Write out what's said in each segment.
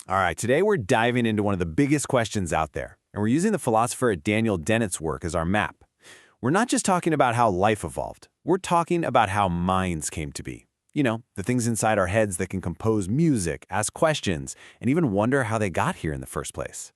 All right, today we're diving into one of the biggest questions out there, and we're using the philosopher Daniel Dennett's work as our map. We're not just talking about how life evolved, we're talking about how minds came to be. You know, the things inside our heads that can compose music, ask questions, and even wonder how they got here in the first place.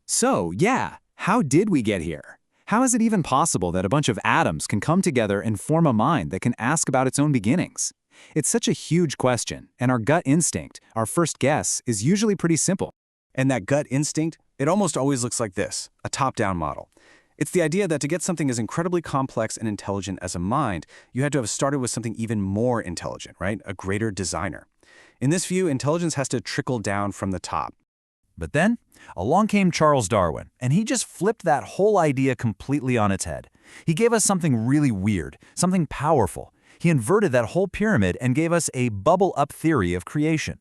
So, yeah, how did we get here? How is it even possible that a bunch of atoms can come together and form a mind that can ask about its own beginnings? It's such a huge question, and our gut instinct, our first guess, is usually pretty simple. And that gut instinct, it almost always looks like this, a top-down model. It's the idea that to get something as incredibly complex and intelligent as a mind, you had to have started with something even more intelligent, right? A greater designer. In this view, intelligence has to trickle down from the top. But then, along came Charles Darwin, and he just flipped that whole idea completely on its head. He gave us something really weird, something powerful. He inverted that whole pyramid and gave us a bubble-up theory of creation.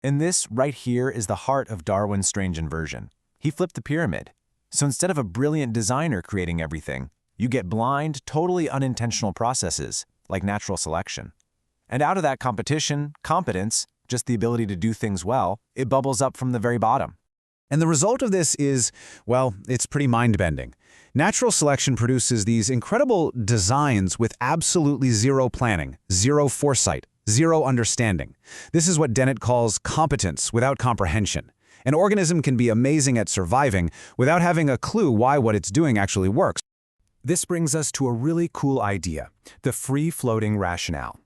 And this right here is the heart of Darwin's strange inversion. He flipped the pyramid. So instead of a brilliant designer creating everything, you get blind, totally unintentional processes, like natural selection. And out of that competition, competence, just the ability to do things well, it bubbles up from the very bottom. And the result of this is, well, it's pretty mind-bending. Natural selection produces these incredible designs with absolutely zero planning, zero foresight, zero understanding. This is what Dennett calls competence without comprehension. An organism can be amazing at surviving without having a clue why what it's doing actually works. This brings us to a really cool idea, the free-floating rationale.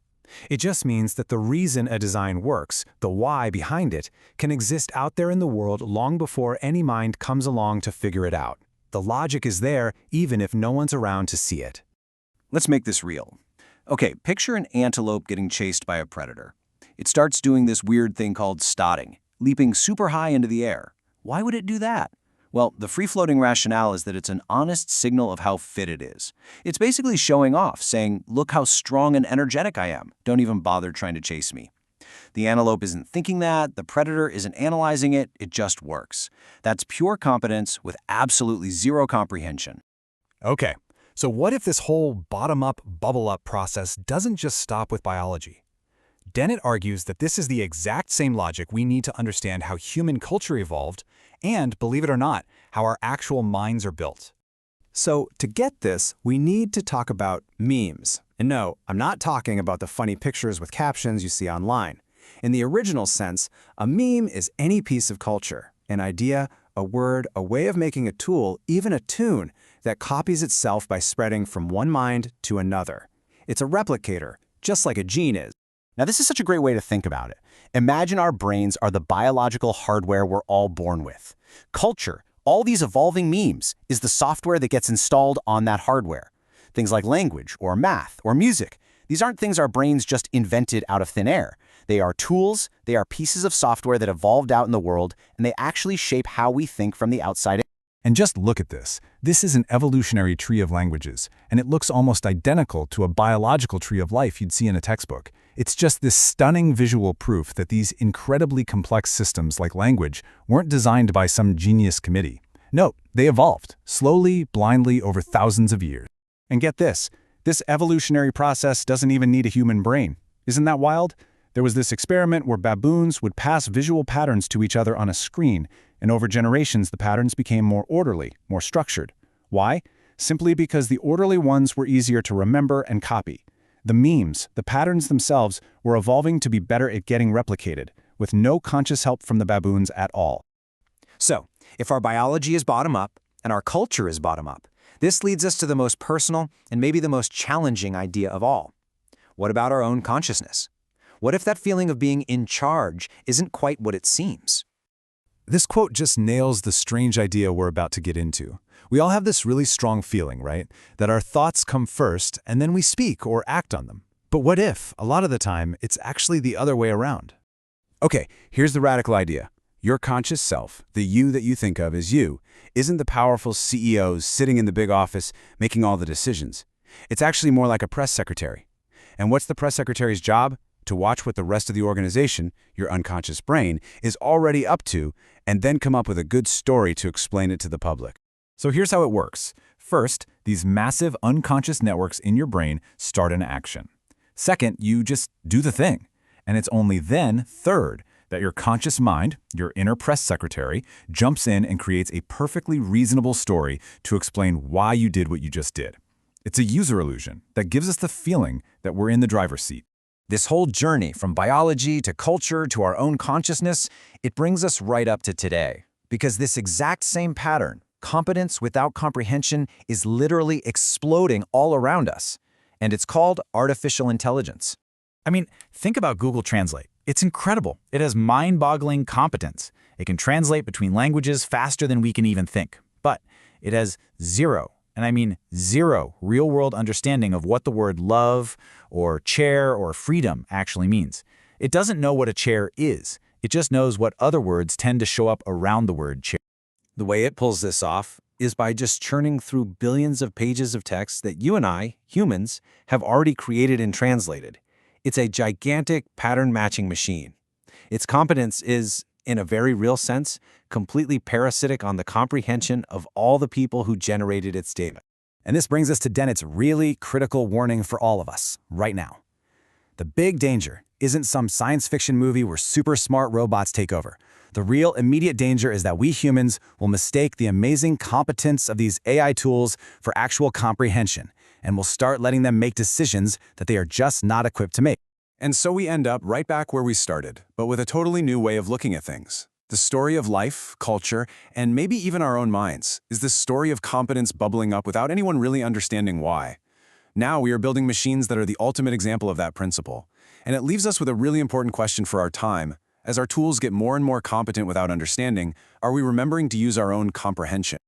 It just means that the reason a design works, the why behind it, can exist out there in the world long before any mind comes along to figure it out. The logic is there even if no one's around to see it. Let's make this real. Okay, picture an antelope getting chased by a predator. It starts doing this weird thing called stotting, leaping super high into the air. Why would it do that? Well, the free-floating rationale is that it's an honest signal of how fit it is. It's basically showing off, saying, look how strong and energetic I am. Don't even bother trying to chase me. The antelope isn't thinking that, the predator isn't analyzing it, it just works. That's pure competence with absolutely zero comprehension. Okay, so what if this whole bottom-up, bubble-up process doesn't just stop with biology? Dennett argues that this is the exact same logic we need to understand how human culture evolved and, believe it or not, how our actual minds are built. So, to get this, we need to talk about memes. And no, I'm not talking about the funny pictures with captions you see online. In the original sense, a meme is any piece of culture, an idea, a word, a way of making a tool, even a tune, that copies itself by spreading from one mind to another. It's a replicator, just like a gene is. Now, this is such a great way to think about it. Imagine our brains are the biological hardware we're all born with. Culture, all these evolving memes, is the software that gets installed on that hardware. Things like language, or math, or music. These aren't things our brains just invented out of thin air. They are tools, they are pieces of software that evolved out in the world, and they actually shape how we think from the outside in. And just look at this. This is an evolutionary tree of languages, and it looks almost identical to a biological tree of life you'd see in a textbook. It's just this stunning visual proof that these incredibly complex systems like language weren't designed by some genius committee. No, they evolved, slowly, blindly, over thousands of years. And get this evolutionary process doesn't even need a human brain. Isn't that wild? There was this experiment where baboons would pass visual patterns to each other on a screen, and over generations the patterns became more orderly, more structured. Why? Simply because the orderly ones were easier to remember and copy. The memes, the patterns themselves, were evolving to be better at getting replicated, with no conscious help from the baboons at all. So, if our biology is bottom-up and our culture is bottom-up, this leads us to the most personal and maybe the most challenging idea of all. What about our own consciousness? What if that feeling of being in charge isn't quite what it seems? This quote just nails the strange idea we're about to get into. We all have this really strong feeling, right? That our thoughts come first and then we speak or act on them. But what if, a lot of the time, it's actually the other way around? Okay, here's the radical idea. Your conscious self, the you that you think of as you, isn't the powerful CEOs sitting in the big office making all the decisions. It's actually more like a press secretary. And what's the press secretary's job? To watch what the rest of the organization, your unconscious brain, is already up to, and then come up with a good story to explain it to the public. So here's how it works. First, these massive unconscious networks in your brain start an action. Second, you just do the thing. And it's only then, third, that your conscious mind, your inner press secretary, jumps in and creates a perfectly reasonable story to explain why you did what you just did. It's a user illusion that gives us the feeling that we're in the driver's seat. This whole journey from biology to culture to our own consciousness, it brings us right up to today. Because this exact same pattern, competence without comprehension, is literally exploding all around us. And it's called artificial intelligence. I mean, think about Google Translate. It's incredible. It has mind-boggling competence. It can translate between languages faster than we can even think. But it has zero, and I mean zero, real-world understanding of what the word love or chair or freedom actually means. It doesn't know what a chair is. It just knows what other words tend to show up around the word chair. The way it pulls this off is by just churning through billions of pages of text that you and I, humans, have already created and translated. It's a gigantic pattern-matching machine. Its competence is, in a very real sense, completely parasitic on the comprehension of all the people who generated its data. And this brings us to Dennett's really critical warning for all of us, right now. The big danger isn't some science fiction movie where super smart robots take over. The real immediate danger is that we humans will mistake the amazing competence of these AI tools for actual comprehension, and will start letting them make decisions that they are just not equipped to make. And so we end up right back where we started, but with a totally new way of looking at things. The story of life, culture, and maybe even our own minds is this story of competence bubbling up without anyone really understanding why. Now we are building machines that are the ultimate example of that principle. And it leaves us with a really important question for our time. As our tools get more and more competent without understanding, are we remembering to use our own comprehension?